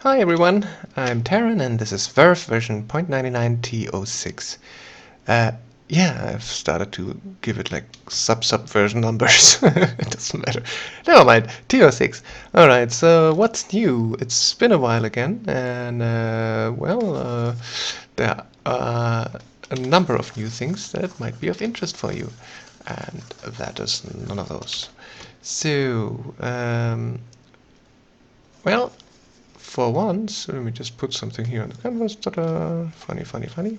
Hi everyone, I'm Taron and this is Verve version 0.99t.06. Yeah, I've started to give it like sub version numbers. It doesn't matter. Never mind, T06. Alright, so what's new? It's been a while again and there are a number of new things that might be of interest for you. And that is none of those. So, well, for once, let me just put something here on the canvas. Ta-da! Funny.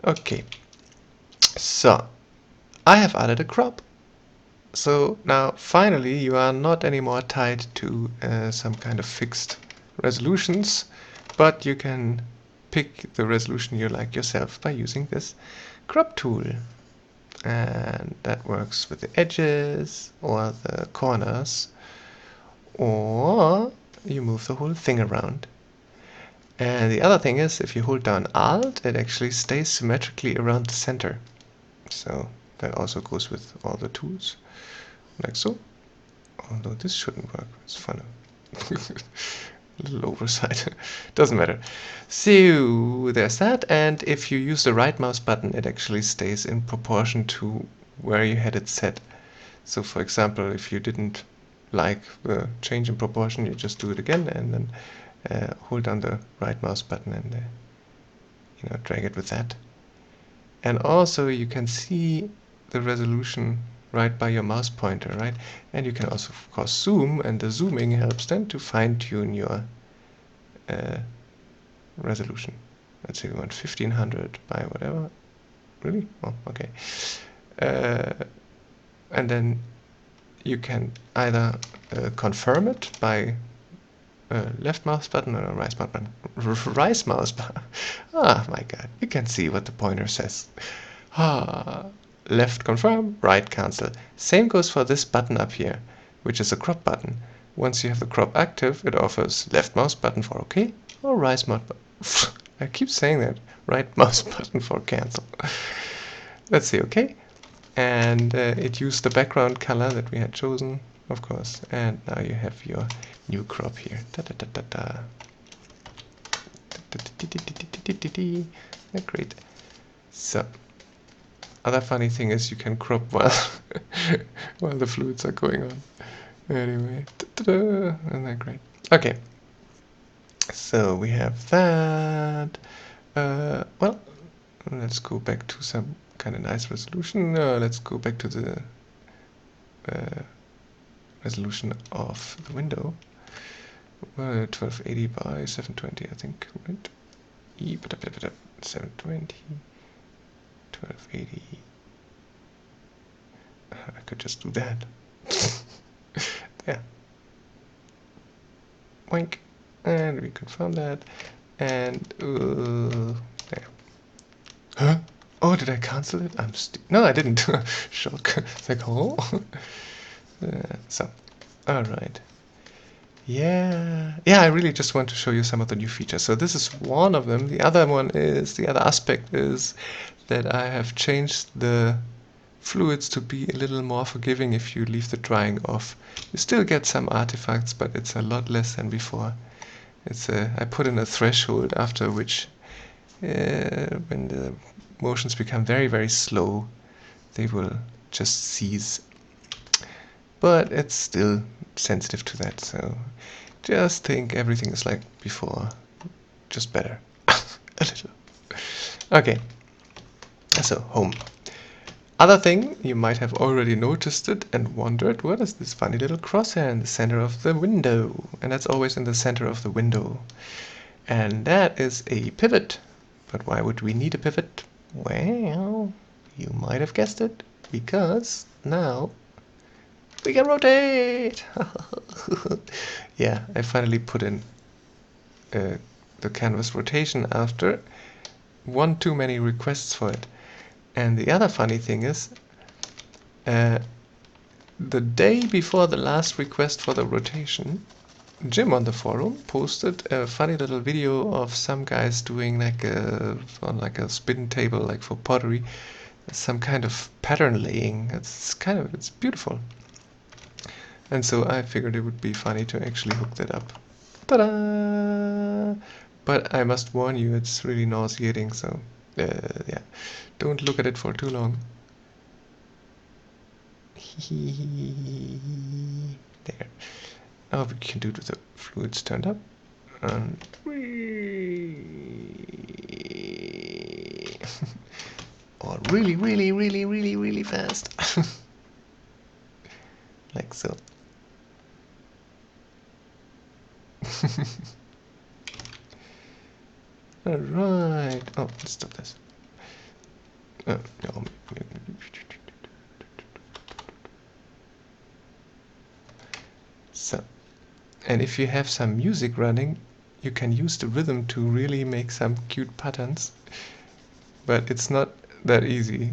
Okay, so I have added a crop. So now finally you are not anymore tied to some kind of fixed resolutions, but you can pick the resolution you like yourself by using this crop tool. And that works with the edges or the corners, or you move the whole thing around. And the other thing is, if you hold down Alt, it actually stays symmetrically around the center. So that also goes with all the tools, like so. Although this shouldn't work, it's funny. A little oversight. Doesn't matter. So there's that, and if you use the right mouse button, it actually stays in proportion to where you had it set. So for example, if you didn't like the change in proportion, you just do it again and then hold down the right mouse button and drag it with that. And also you can see the resolution right by your mouse pointer, right? And you can also of course zoom, and the zooming helps then to fine-tune your resolution. Let's say we want 1500 by whatever. Really? Oh, okay. And then you can either confirm it by left mouse button or right mouse button. Right mouse button. Ah, my God! You can see what the pointer says. Left confirm, right cancel. Same goes for this button up here, which is a crop button. Once you have the crop active, it offers left mouse button for OK or right mouse button. I keep saying that. Right mouse button for cancel. Let's see OK. And it used the background color that we had chosen, of course. And now you have your new crop here. Great. So, other funny thing is you can crop while while the fluids are going on. Anyway, isn't that great? Okay. So we have that. Well, let's go back to some kind of nice resolution. Let's go back to the resolution of the window. 1280 by 720, I think, right? 720, 1280. I could just do that. Yeah. Wink. And we confirm that. And there. Huh? Oh, did I cancel it? No, I didn't. Shock. It's like, oh. So, all right. Yeah, I really just want to show you some of the new features. So this is one of them. The other aspect is that I have changed the fluids to be a little more forgiving if you leave the drying off. You still get some artifacts, but it's a lot less than before. I put in a threshold after which, when the motions become very, very slow, they will just cease. But it's still sensitive to that, so just think everything is like before, just better. A little. Okay, so home. Other thing, you might have already noticed it and wondered, what is this funny little crosshair in the center of the window? And that's always in the center of the window. And that is a pivot. But why would we need a pivot? Well, you might have guessed it, because now we can rotate! Yeah, I finally put in the canvas rotation after one too many requests for it. And the other funny thing is, the day before the last request for the rotation, Jim on the forum posted a funny little video of some guys doing on a spin table, like for pottery, some kind of pattern laying. It's beautiful. And so I figured it would be funny to actually hook that up Ta-da! But I must warn you, it's really nauseating, so yeah, don't look at it for too long. There. Oh, we can do it with the fluids turned up. And or really, really, really, really, really fast. Like so. Alright. Oh, let's stop this. No. So, and if you have some music running, you can use the rhythm to really make some cute patterns. But it's not that easy.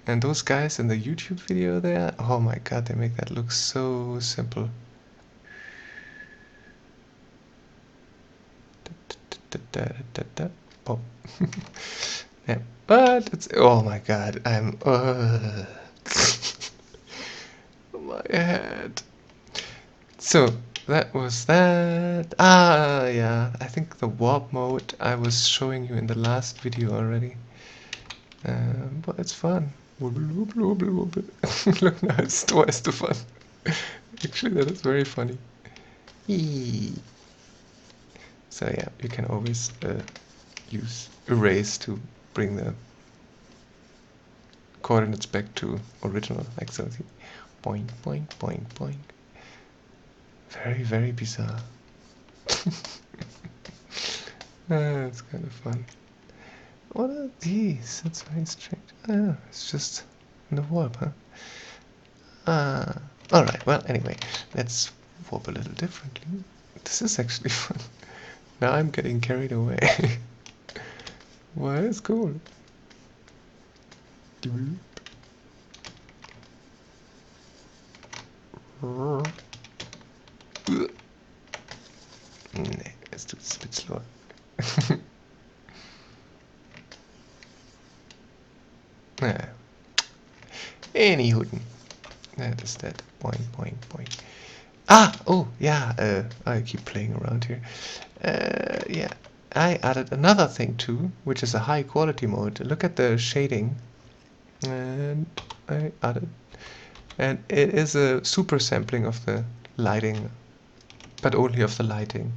And those guys in the YouTube video there, oh my god, they make that look so simple. Oh. Yeah, but it's, oh my god, I'm my head. So that was that. Ah, yeah, I think the warp mode I was showing you in the last video already. But it's fun. Wobble, wobble, wobble, wobble. Look, now it's twice the fun. Actually, that is very funny. Eee. So yeah, you can always use erase to bring the coordinates back to original, like so. Boing, boing, boing, boing. Very, very bizarre. It's kind of fun. What are these? That's very strange. Ah, it's just in the warp, huh? Alright, well, anyway, let's warp a little differently. This is actually fun. Now I'm getting carried away. Well, it's cool. Let's do this a bit slower. Anywho, that is that. Boing, boing, boing. Ah! Oh, yeah, I keep playing around here. Yeah, I added another thing too, which is a high quality mode. Look at the shading. And I added. And it is a super sampling of the lighting, but only of the lighting.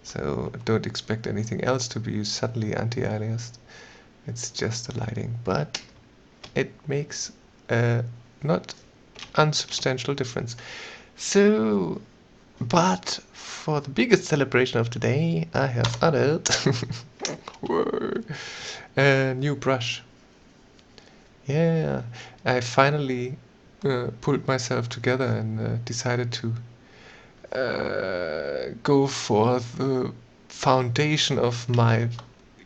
So don't expect anything else to be suddenly anti-aliased. It's just the lighting, but it makes a not unsubstantial difference. So, but for the biggest celebration of today, I have added a new brush. Yeah, I finally pulled myself together and decided to go for the foundation of my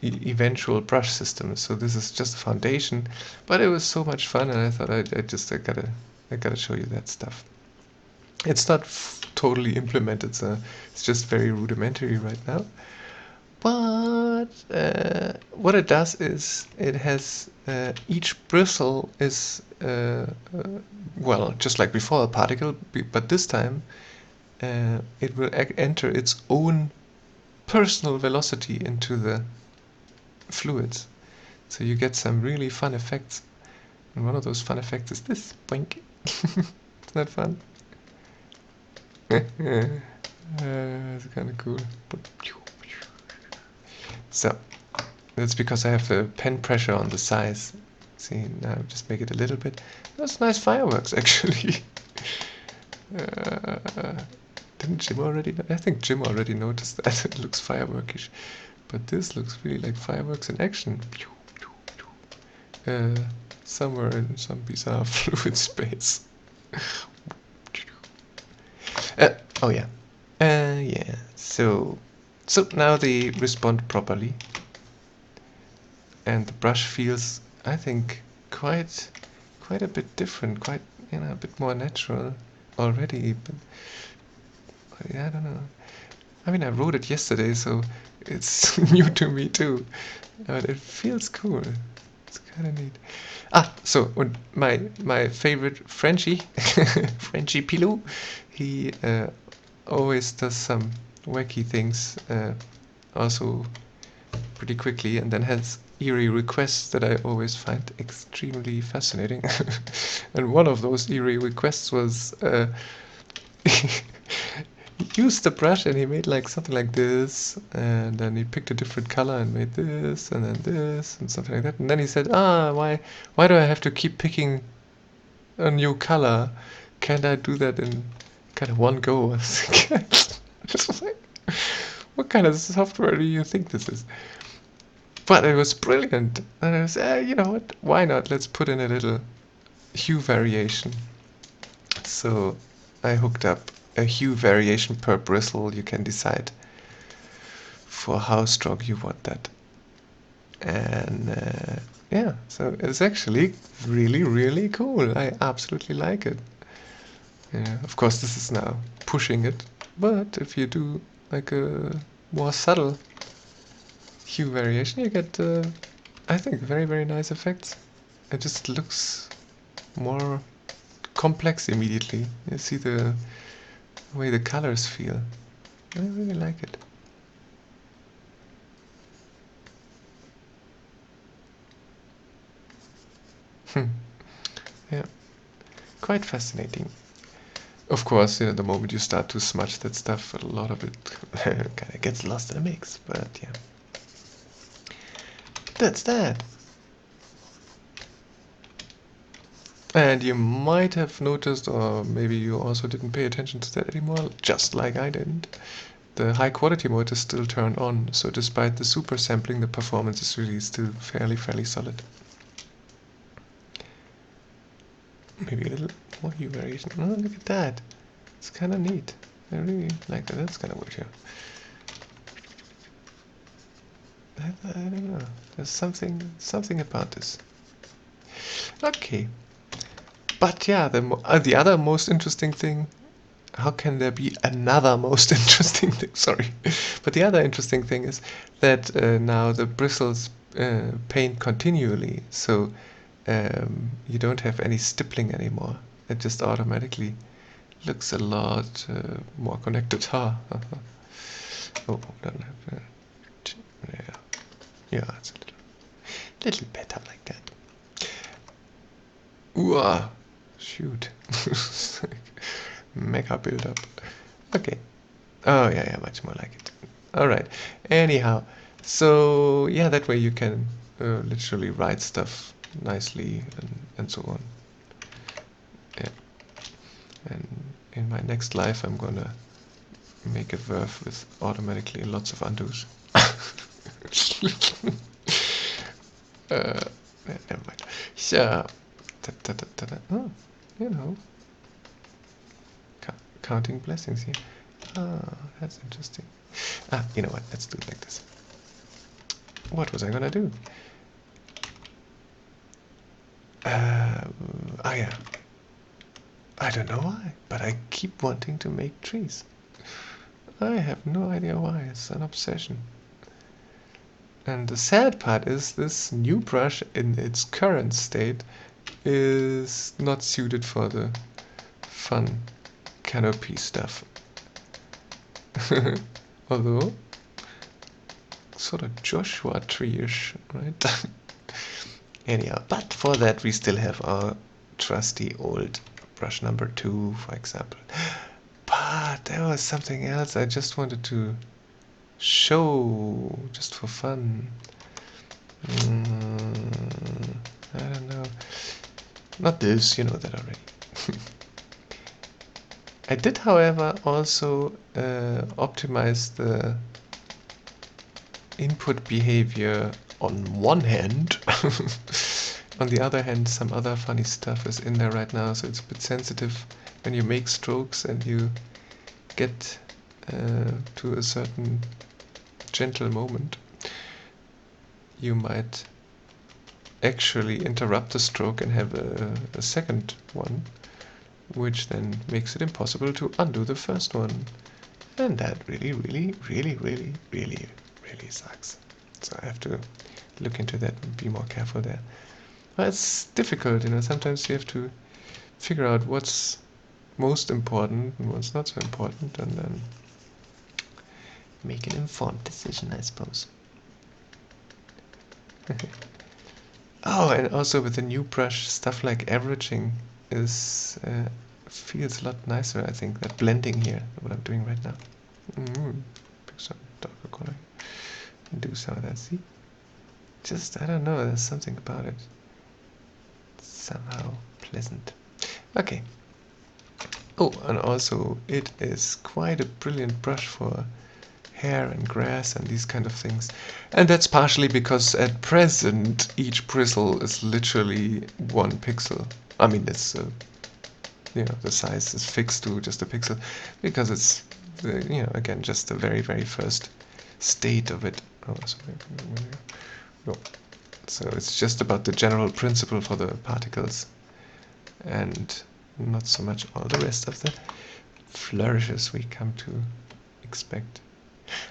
eventual brush system. So this is just a foundation, but it was so much fun, and I thought I gotta show you that stuff. It's not totally implemented, so it's just very rudimentary right now. But what it does is it has each bristle is well, just like before, a particle, but this time it will enter its own personal velocity into the fluids. So you get some really fun effects. And one of those fun effects is this. Boink. Isn't that fun? It's kind of cool. So, that's because I have the pen pressure on the size. See, now just make it a little bit. That's nice fireworks, actually. Didn't Jim already? I think Jim already noticed that. It looks fireworkish. But this looks really like fireworks in action. Somewhere in some bizarre fluid space. Oh yeah. Yeah. So now they respond properly. And the brush feels, I think, quite a bit different, quite, a bit more natural already. But yeah, I don't know. I mean, I wrote it yesterday, so it's new to me too. But it feels cool. It's kind of neat. So my favorite Frenchie, Frenchie Pilou, he always does some wacky things also pretty quickly, and then has eerie requests that I always find extremely fascinating. And one of those eerie requests was he used the brush and he made like something like this, and then he picked a different color and made this and then this and something like that, and then he said, why do I have to keep picking a new color? Can't I do that in kind of one go? I was just like, what kind of software do you think this is? But it was brilliant, and I was, you know what, why not? Let's put in a little hue variation. So I hooked up a hue variation per bristle. You can decide for how strong you want that. And yeah, so it's actually really, really cool. I absolutely like it. Yeah, of course, this is now pushing it, but if you do like a more subtle hue variation, you get, I think, very, very nice effects. It just looks more complex immediately. You see the way the colors feel. I really like it. Yeah, quite fascinating. Of course, you know, the moment you start to smudge that stuff, a lot of it kind of gets lost in the mix, but yeah. That's that. And you might have noticed, or maybe you also didn't pay attention to that anymore, just like I didn't. The high quality mode is still turned on, so despite the super sampling, the performance is really still fairly solid. Maybe a little more hue variation. Oh, look at that. It's kind of neat. I really like that. That's kind of weird here. I don't know. There's something about this. Okay. But yeah, the other most interesting thing, how can there be another most interesting thing? Sorry. But the other interesting thing is that now the bristles paint continually, so you don't have any stippling anymore. It just automatically looks a lot more connected. Oh, don't have yeah. Yeah, it's a little better like that. Ooh, shoot. Mega build up. Okay. Oh, yeah, much more like it. Alright. Anyhow, so yeah, that way you can literally write stuff nicely and so on. Yeah. And in my next life, I'm gonna make a Verve with automatically lots of undos. Never mind. So, oh, you know, counting blessings here. Ah, that's interesting. You know what? Let's do it like this. What was I gonna do? Yeah. I don't know why, but I keep wanting to make trees. I have no idea why. It's an obsession. And the sad part is this new brush in its current state is not suited for the fun canopy stuff. Although, sort of Joshua tree-ish, right? Anyhow, but for that we still have our trusty old brush number 2, for example. But there was something else I just wanted to show, just for fun. I don't know. Not this, you know that already. I did, however, also optimize the input behavior on one hand. On the other hand, some other funny stuff is in there right now, so it's a bit sensitive when you make strokes and you get to a certain gentle moment. You might actually interrupt the stroke and have a second one, which then makes it impossible to undo the first one. And that really sucks. So I have to look into that and be more careful there. Well, it's difficult, you know, sometimes you have to figure out what's most important and what's not so important, and then make an informed decision, I suppose. Oh, and also with the new brush, stuff like averaging is feels a lot nicer, I think. That blending here, what I'm doing right now. Pick some darker color and do some of that. See, just I don't know. There's something about it. It's somehow pleasant. Okay. Oh, and also it is quite a brilliant brush for hair and grass and these kind of things. And that's partially because at present each bristle is literally 1 pixel. I mean, it's you know, the size is fixed to just a pixel because it's you know, again, just the very first state of it. Oh, sorry. No. So it's just about the general principle for the particles and not so much all the rest of the flourishes we come to expect.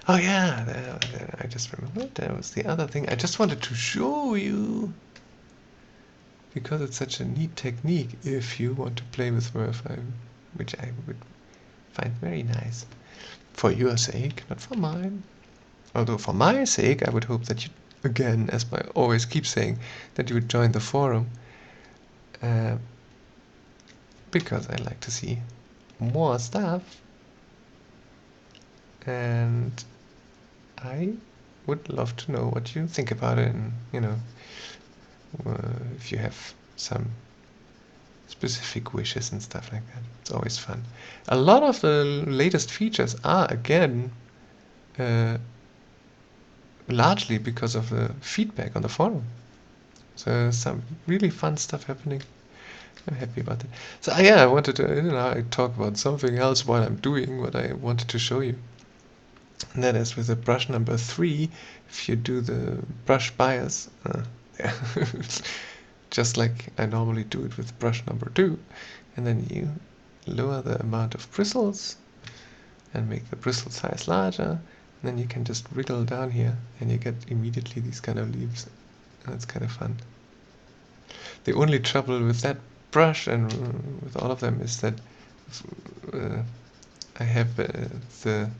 Oh yeah, I just remembered there was the other thing I just wanted to show you, because it's such a neat technique if you want to play with Verve, which I would find very nice. For your sake, not for mine. Although for my sake, I would hope that you, again, as I always keep saying, that you would join the forum. Because I like to see more stuff. And I would love to know what you think about it, and you know, if you have some specific wishes and stuff like that. It's always fun. A lot of the latest features are again largely because of the feedback on the forum. So some really fun stuff happening. I'm happy about it. So yeah, I wanted to, you know, I talk about something else while I'm doing what I wanted to show you. And that is with the brush number 3, if you do the brush bias, yeah. Just like I normally do it with brush number 2, and then you lower the amount of bristles and make the bristle size larger, and then you can just wriggle down here and you get immediately these kind of leaves. And it's kind of fun. The only trouble with that brush and with all of them is that I have the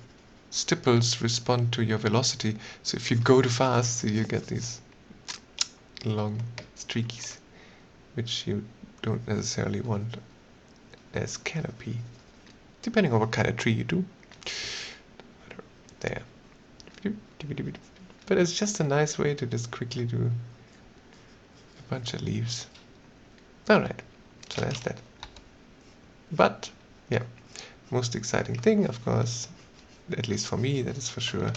stipples respond to your velocity, so if you go too fast, you get these long streakies, which you don't necessarily want as canopy, depending on what kind of tree you do. There. But it's just a nice way to just quickly do a bunch of leaves. Alright, so that's that. But, yeah, most exciting thing, of course, at least for me, that is for sure,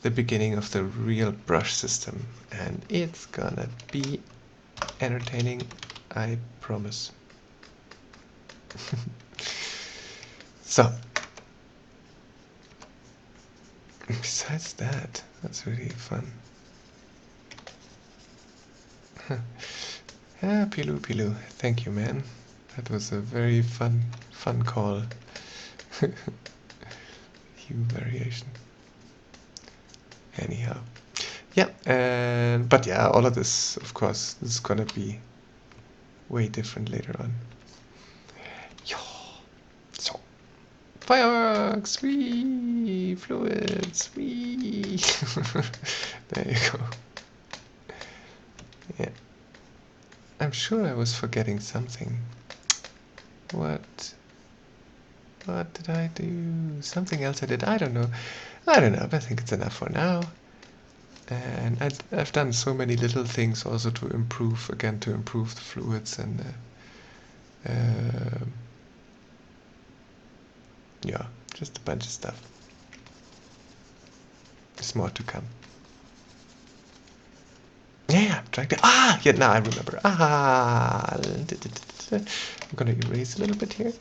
the beginning of the real brush system. And it's gonna be entertaining, I promise. So, besides that, that's really fun. Yeah, Pilou, thank you, man. That was a very fun call. Hue variation. Anyhow, yeah, but yeah, all of this, of course, this is gonna be way different later on. So, fireworks, wee, fluids, wee. There you go. Yeah, I'm sure I was forgetting something. What did I do? Something else I did. I don't know, but I think it's enough for now. And I've done so many little things also to improve the fluids and yeah, just a bunch of stuff. There's more to come. Yeah, I'm trying to. Yeah, now I remember. I'm gonna erase a little bit here.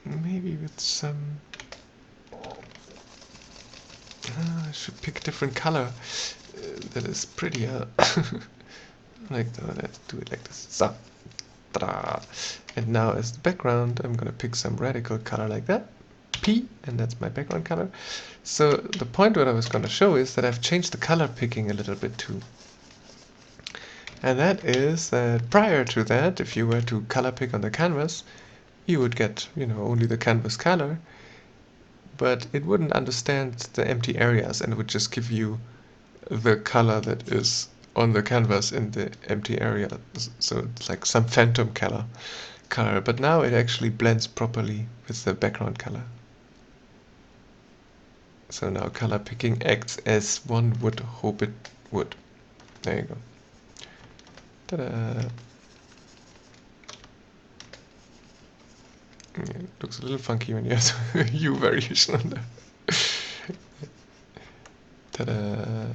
Maybe with some. I should pick a different color that is prettier. Like, let's do it like this. So, ta-da! And now as the background, I'm gonna pick some radical color like that. P, and that's my background color. So the point what I was gonna show is that I've changed the color picking a little bit too. And that is that prior to that, if you were to color pick on the canvas, you would get, you know, only the canvas color. but it wouldn't understand the empty areas and would just give you the color that is on the canvas in the empty area. So it's like some phantom color. But now it actually blends properly with the background color. So now color picking acts as one would hope it would. There you go. Ta-da! It looks a little funky when you have a hue variation on there. Ta-da!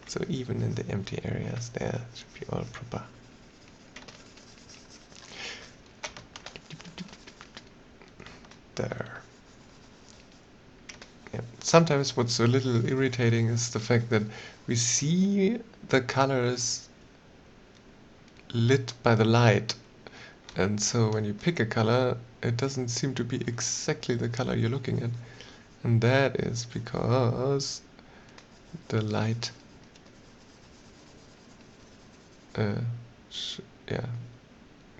So even in the empty areas there should be all proper. There. Yeah. Sometimes what's a little irritating is the fact that we see the colors lit by the light, and so when you pick a color it doesn't seem to be exactly the color you're looking at, and that is because the light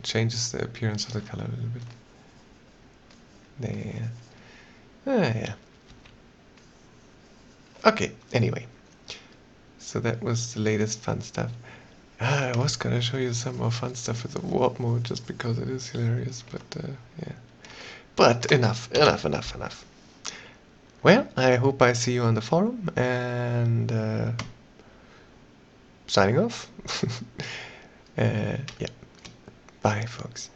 changes the appearance of the color a little bit. There. Yeah. Okay, anyway. So that was the latest fun stuff. I was gonna show you some more fun stuff with the warp mode just because it is hilarious, but yeah. But enough. Well, I hope I see you on the forum, and signing off. Yeah. Bye, folks.